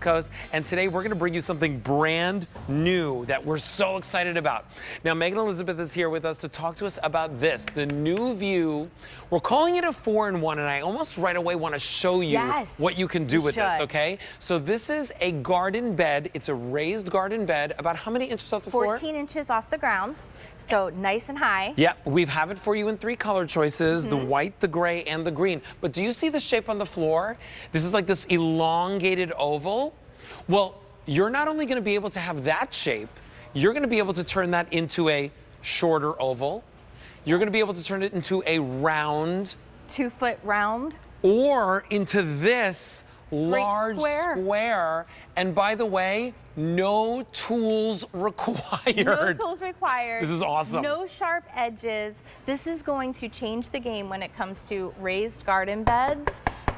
Coast, and today we're gonna bring you something brand new that we're so excited about. Now, Megan Elizabeth is here with us to talk to us about this, the NuVue. We're calling it a 4-in-1, and I almost right away wanna show you what you can do with this, okay? So this is a garden bed. It's a raised garden bed. About how many inches off the floor? 14 inches off the ground, so nice and high. Yeah, we have it for you in 3 color choices, the white, the gray, and the green. But do you see the shape on the floor? This is like this elongated oval. Well, you're not only gonna be able to have that shape, you're gonna be able to turn that into a shorter oval. You're gonna be able to turn it into a round. 2-foot round. Or into this large square. And by the way, no tools required. No tools required. This is awesome. No sharp edges. This is going to change the game when it comes to raised garden beds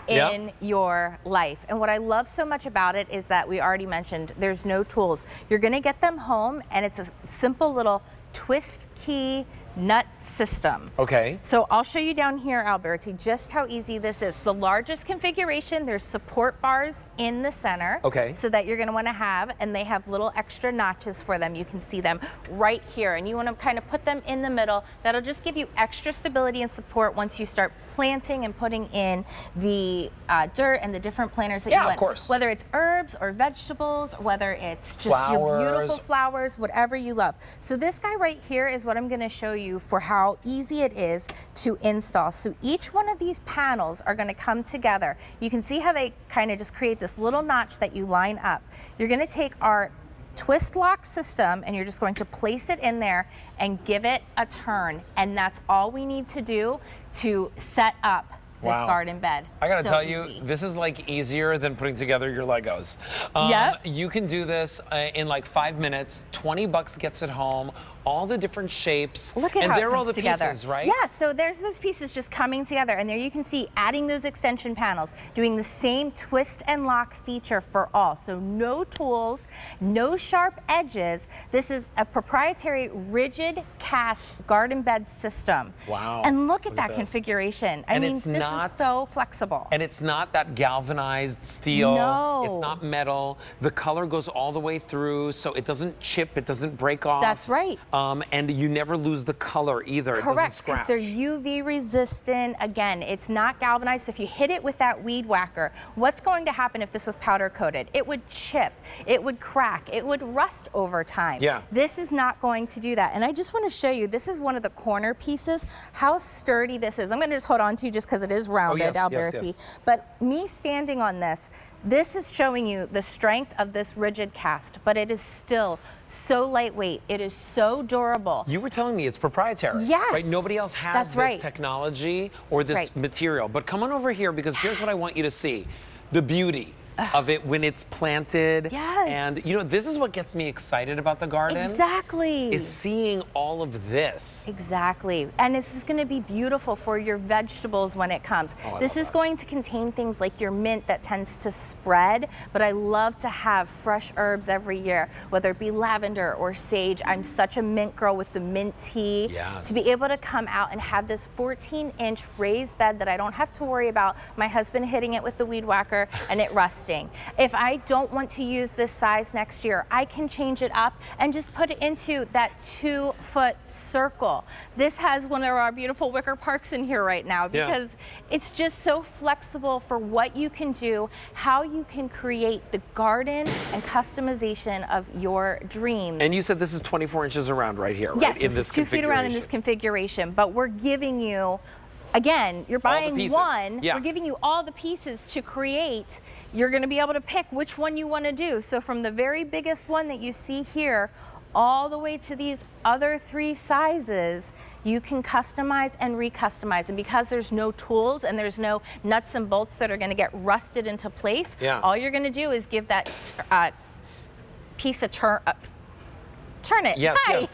in your life. And what I love so much about it is that we already mentioned there's no tools. You're gonna get them home and it's a simple little twist key nut system. Okay. So I'll show you down here, Alberti, just how easy this is. The largest configuration, there's support bars in the center. Okay. So that you're gonna wanna have, and they have little extra notches for them. You can see them right here, and you wanna kind of put them in the middle. That'll just give you extra stability and support once you start planting and putting in the dirt and the different planters that you want. Of course. Whether it's herbs or vegetables, or whether it's just your beautiful flowers, whatever you love. So this guy right here is what I'm gonna show you for how easy it is to install. So each one of these panels are going to come together. You can see how they kind of just create this little notch that you line up. You're going to take our twist lock system and you're just going to place it in there and give it a turn. And that's all we need to do to set up this garden bed. I gotta tell you, this is like easier than putting together your Legos. You can do this in like 5 minutes. 20 bucks gets it home. All the different shapes. Look at how it they're all comes the together. pieces, right? Yeah, so there's those pieces just coming together, and there you can see adding those extension panels, doing the same twist and lock feature for all. So no tools, no sharp edges. This is a proprietary rigid cast garden bed system. Wow. And look at that configuration. I mean, this is so flexible. And it's not that galvanized steel. No. It's not metal. The color goes all the way through, so it doesn't chip, it doesn't break off. That's right. And you never lose the color either. It doesn't scratch. Correct, because they're UV resistant. Again, it's not galvanized. So if you hit it with that weed whacker, what's going to happen if this was powder coated? It would chip, it would crack, it would rust over time. Yeah. This is not going to do that. And I just want to show you, this is one of the corner pieces, how sturdy this is. I'm going to just hold on to you just because it is rounded, Alberti. But me standing on this, this is showing you the strength of this rigid cast, but it is still so lightweight. It is so durable. You were telling me it's proprietary. Yes. Right? Nobody else has this technology or this material. But come on over here, because here's what I want you to see. The beauty of it when it's planted. Yes. And you know, this is what gets me excited about the garden. Exactly. Is seeing all of this. Exactly. And this is going to be beautiful for your vegetables when it comes. This is going to contain things like your mint that tends to spread, but I love to have fresh herbs every year, whether it be lavender or sage. I'm such a mint girl with the mint tea. Yes. To be able to come out and have this 14-inch raised bed that I don't have to worry about my husband hitting it with the weed whacker and it rusting. If I don't want to use this size next year, I can change it up and just put it into that 2-foot circle. This has one of our beautiful wicker parks in here right now because it's just so flexible for what you can do, how you can create the garden and customization of your dreams. And you said this is 24 inches around right here, right? Yes, this is 2 feet around in this configuration, but we're giving you, again, you're buying one, we're giving you all the pieces to create. You're going to be able to pick which one you want to do. So from the very biggest one that you see here, all the way to these other 3 sizes, you can customize and recustomize. And because there's no tools and there's no nuts and bolts that are going to get rusted into place, all you're going to do is give that piece of turn it. Yes, Hi.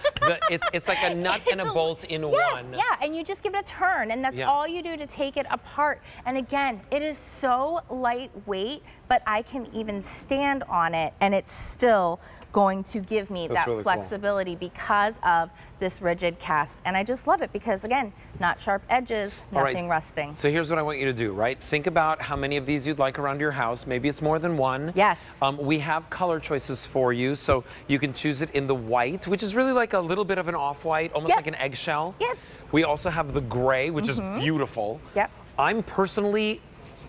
yes. It's like a nut and a bolt in one. Yeah, and you just give it a turn, and that's all you do to take it apart. And again, it is so lightweight, but I can even stand on it, and it's still going to give me that really flexibility because of this rigid cast. And I just love it because, again, not sharp edges, nothing rusting. So here's what I want you to do, right? Think about how many of these you'd like around your house. Maybe it's more than one. Yes. We have color choices for you, so you can choose it in the white, which is really like a little bit of an off-white, almost like an eggshell. Yep. We also have the gray, which is beautiful. Yep. I'm personally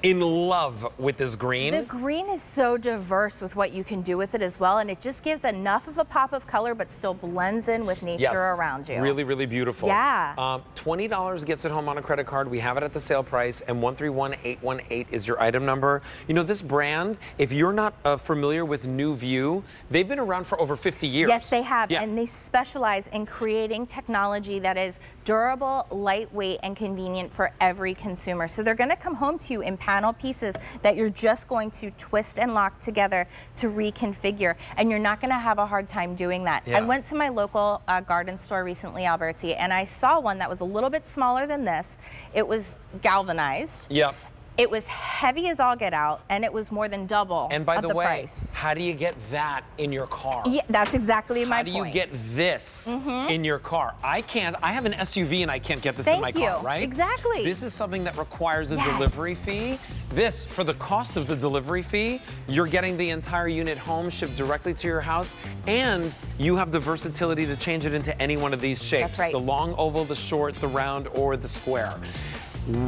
in love with this green. The green is so diverse with what you can do with it as well, and it just gives enough of a pop of color but still blends in with nature around you. Really, really beautiful. Yeah. $20 gets it home on a credit card. We have it at the sale price, and 131818 is your item number. You know, this brand, if you're not familiar with NuVue, they've been around for over 50 years. Yes, they have, and they specialize in creating technology that is durable, lightweight, and convenient for every consumer. So they're gonna come home to you in panel pieces that you're just going to twist and lock together to reconfigure, and you're not gonna have a hard time doing that. I went to my local garden store recently, Alberti, and I saw one that was a little bit smaller than this. It was galvanized. Yep. It was heavy as all get out, and it was more than double And by of the way, price. how do you get that in your car? Yeah, that's exactly my point. How do you get this in your car? I can't. I have an SUV and I can't get this in my car, right? Exactly. This is something that requires a delivery fee. This, for the cost of the delivery fee, you're getting the entire unit home, shipped directly to your house, and you have the versatility to change it into any one of these shapes. That's right. The long oval, the short, the round, or the square.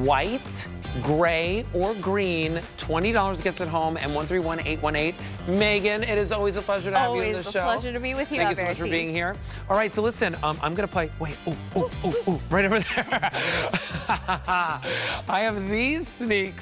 White, gray, or green, $20 gets it home, and 131818. Megan, it is always a pleasure to have you on the show. Always a pleasure to be with you, Thank you so much for being here. All right, so listen, I'm gonna play, wait, right over there. I have these sneaks